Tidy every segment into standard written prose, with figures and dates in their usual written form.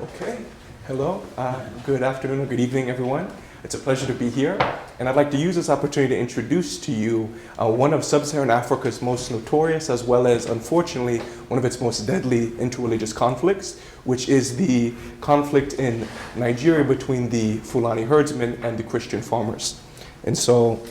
Okay, hello, good afternoon or good evening, everyone. It's a pleasure to be here, and I'd like to use this opportunity to introduce to you one of Sub-Saharan Africa's most notorious, as well as, unfortunately, one of its most deadly interreligious conflicts, which is the conflict in Nigeria between the Fulani herdsmen and the Christian farmers. And so,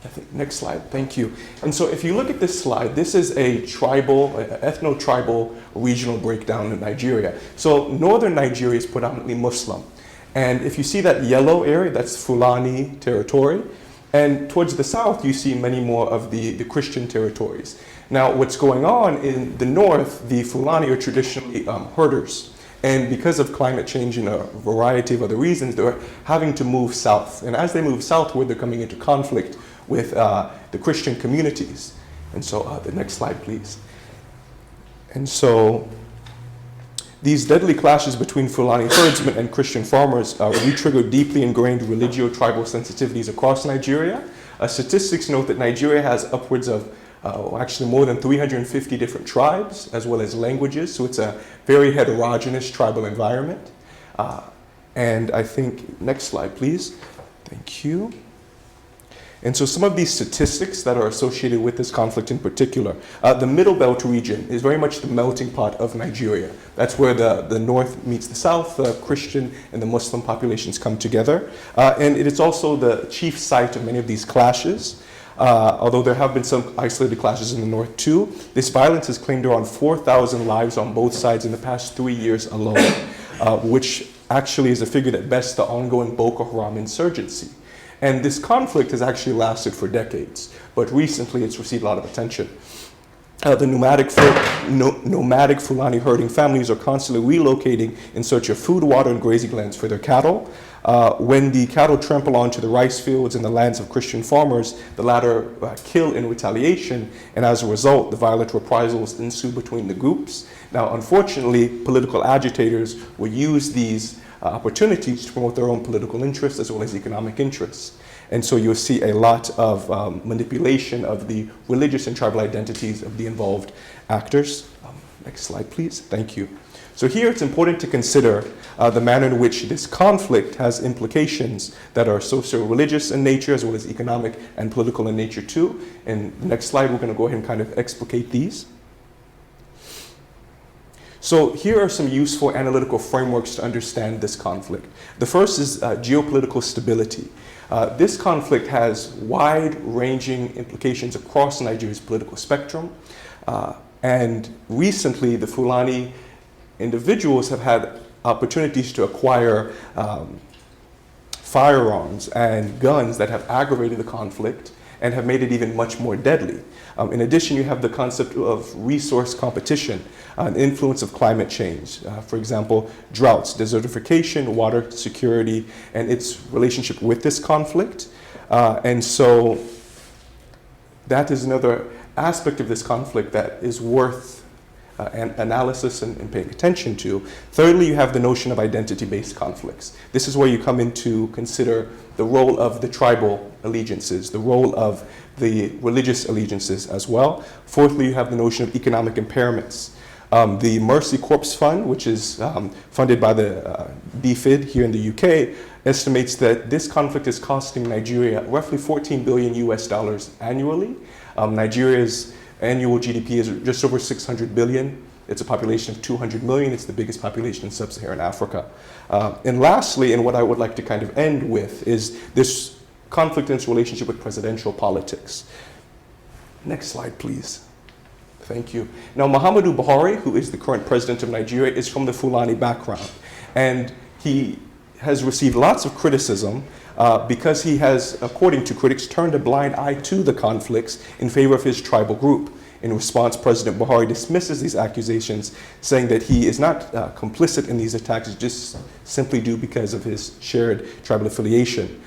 I think, next slide, thank you. And so if you look at this slide, this is a tribal, ethno-tribal regional breakdown in Nigeria. So northern Nigeria is predominantly Muslim. And if you see that yellow area, that's Fulani territory. And towards the south, you see many more of the Christian territories. Now, what's going on in the north, the Fulani are traditionally herders. And because of climate change and a variety of other reasons, they're having to move south. And as they move southward, they're coming into conflict with the Christian communities. And so, the next slide, please. And so, these deadly clashes between Fulani herdsmen and Christian farmers re-trigger deeply ingrained religio-tribal sensitivities across Nigeria. Statistics note that Nigeria has upwards of actually more than 350 different tribes, as well as languages, so it's a very heterogeneous tribal environment. And I think, next slide, please. Thank you. And so some of these statistics that are associated with this conflict in particular, the Middle Belt region is very much the melting pot of Nigeria. That's where the north meets the south, the Christian and the Muslim populations come together. And it is also the chief site of many of these clashes. Although there have been some isolated clashes in the north too, this violence has claimed around 4,000 lives on both sides in the past 3 years alone, which actually is a figure that bests the ongoing Boko Haram insurgency. And this conflict has actually lasted for decades, but recently it's received a lot of attention. The nomadic Fulani herding families are constantly relocating in search of food, water, and grazing lands for their cattle. When the cattle trample onto the rice fields and the lands of Christian farmers, the latter kill in retaliation, and as a result, the violent reprisals ensue between the groups. Now, unfortunately, political agitators will use these opportunities to promote their own political interests as well as economic interests. And so you'll see a lot of manipulation of the religious and tribal identities of the involved actors. Next slide, please. Thank you. So here it's important to consider the manner in which this conflict has implications that are socio-religious in nature as well as economic and political in nature too. And the next slide, we're going to go ahead and kind of explicate these. So here are some useful analytical frameworks to understand this conflict. The first is geopolitical stability. This conflict has wide-ranging implications across Nigeria's political spectrum. And recently, the Fulani individuals have had opportunities to acquire firearms and guns that have aggravated the conflict and have made it even much more deadly. In addition, you have the concept of resource competition, an influence of climate change. For example, droughts, desertification, water security, and its relationship with this conflict. And so that is another aspect of this conflict that is worth an analysis and paying attention to. Thirdly, you have the notion of identity-based conflicts. This is where you come in to consider the role of the tribal allegiances, the role of the religious allegiances as well. Fourthly, you have the notion of economic impairments. The Mercy Corps Fund, which is funded by the BFID here in the UK, estimates that this conflict is costing Nigeria roughly 14 billion US dollars annually. Nigeria's annual GDP is just over 600 billion. It's a population of 200 million. It's the biggest population in sub-Saharan Africa. And lastly, and what I would like to kind of end with, is this conflict in its relationship with presidential politics. Next slide, please. Thank you. Now, Muhammadu Buhari, who is the current president of Nigeria, is from the Fulani background. And he has received lots of criticism because he has, according to critics, turned a blind eye to the conflicts in favor of his tribal group. In response, President Buhari dismisses these accusations, saying that he is not complicit in these attacks, just simply due because of his shared tribal affiliation.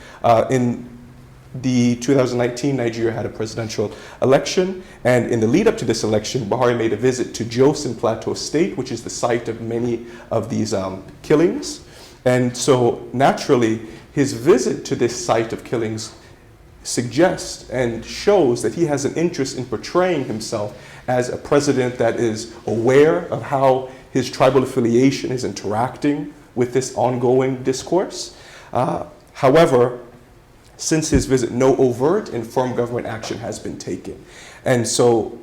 In the 2019, Nigeria had a presidential election, and in the lead up to this election, Buhari made a visit to Jos in Plateau State, which is the site of many of these killings. And so naturally, his visit to this site of killings suggests and shows that he has an interest in portraying himself as a president that is aware of how his tribal affiliation is interacting with this ongoing discourse. However, since his visit, no overt and firm government action has been taken. And so,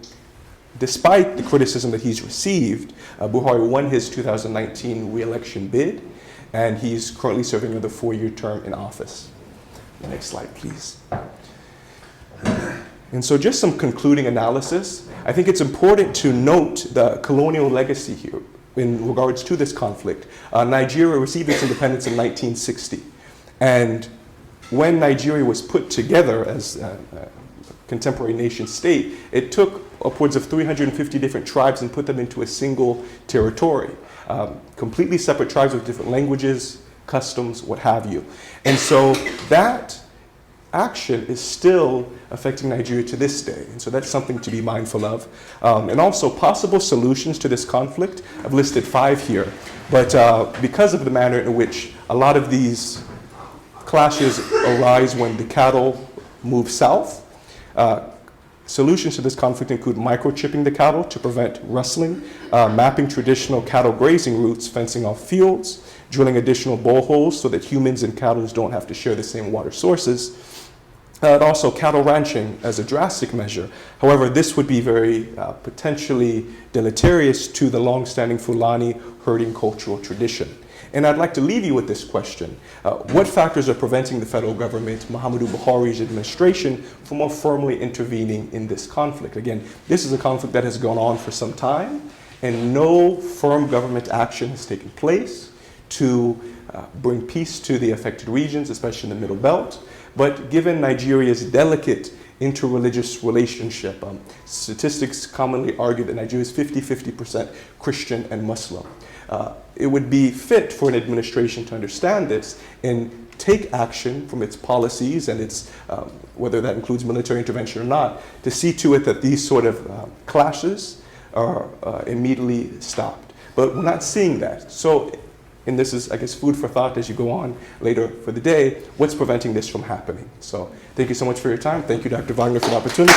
despite the criticism that he's received, Buhari won his 2019 re-election bid, and he's currently serving another 4-year term in office. Next slide, please. And so just some concluding analysis. I think it's important to note the colonial legacy here in regards to this conflict. Nigeria received its independence in 1960. And when Nigeria was put together as a contemporary nation state, it took upwards of 350 different tribes and put them into a single territory. Completely separate tribes with different languages, customs, what have you. And so that action is still affecting Nigeria to this day. And so that's something to be mindful of. And also possible solutions to this conflict. I've listed 5 here. But because of the manner in which a lot of these clashes arise when the cattle move south, solutions to this conflict include microchipping the cattle to prevent rustling, mapping traditional cattle grazing routes, fencing off fields, drilling additional boreholes so that humans and cattle don't have to share the same water sources, and also cattle ranching as a drastic measure. However, this would be very potentially deleterious to the long-standing Fulani herding cultural tradition. And I'd like to leave you with this question. What factors are preventing the federal government, Muhammadu Buhari's administration, from more firmly intervening in this conflict? Again, this is a conflict that has gone on for some time, and no firm government action has taken place to bring peace to the affected regions, especially in the Middle Belt. But given Nigeria's delicate interreligious relationship, statistics commonly argue that Nigeria is 50-50% Christian and Muslim. It would be fit for an administration to understand this and take action from its policies and its, whether that includes military intervention or not, to see to it that these sort of clashes are immediately stopped. But we're not seeing that. So, and this is, I guess, food for thought as you go on later for the day, what's preventing this from happening? So thank you so much for your time. Thank you, Dr. Wagner, for the opportunity.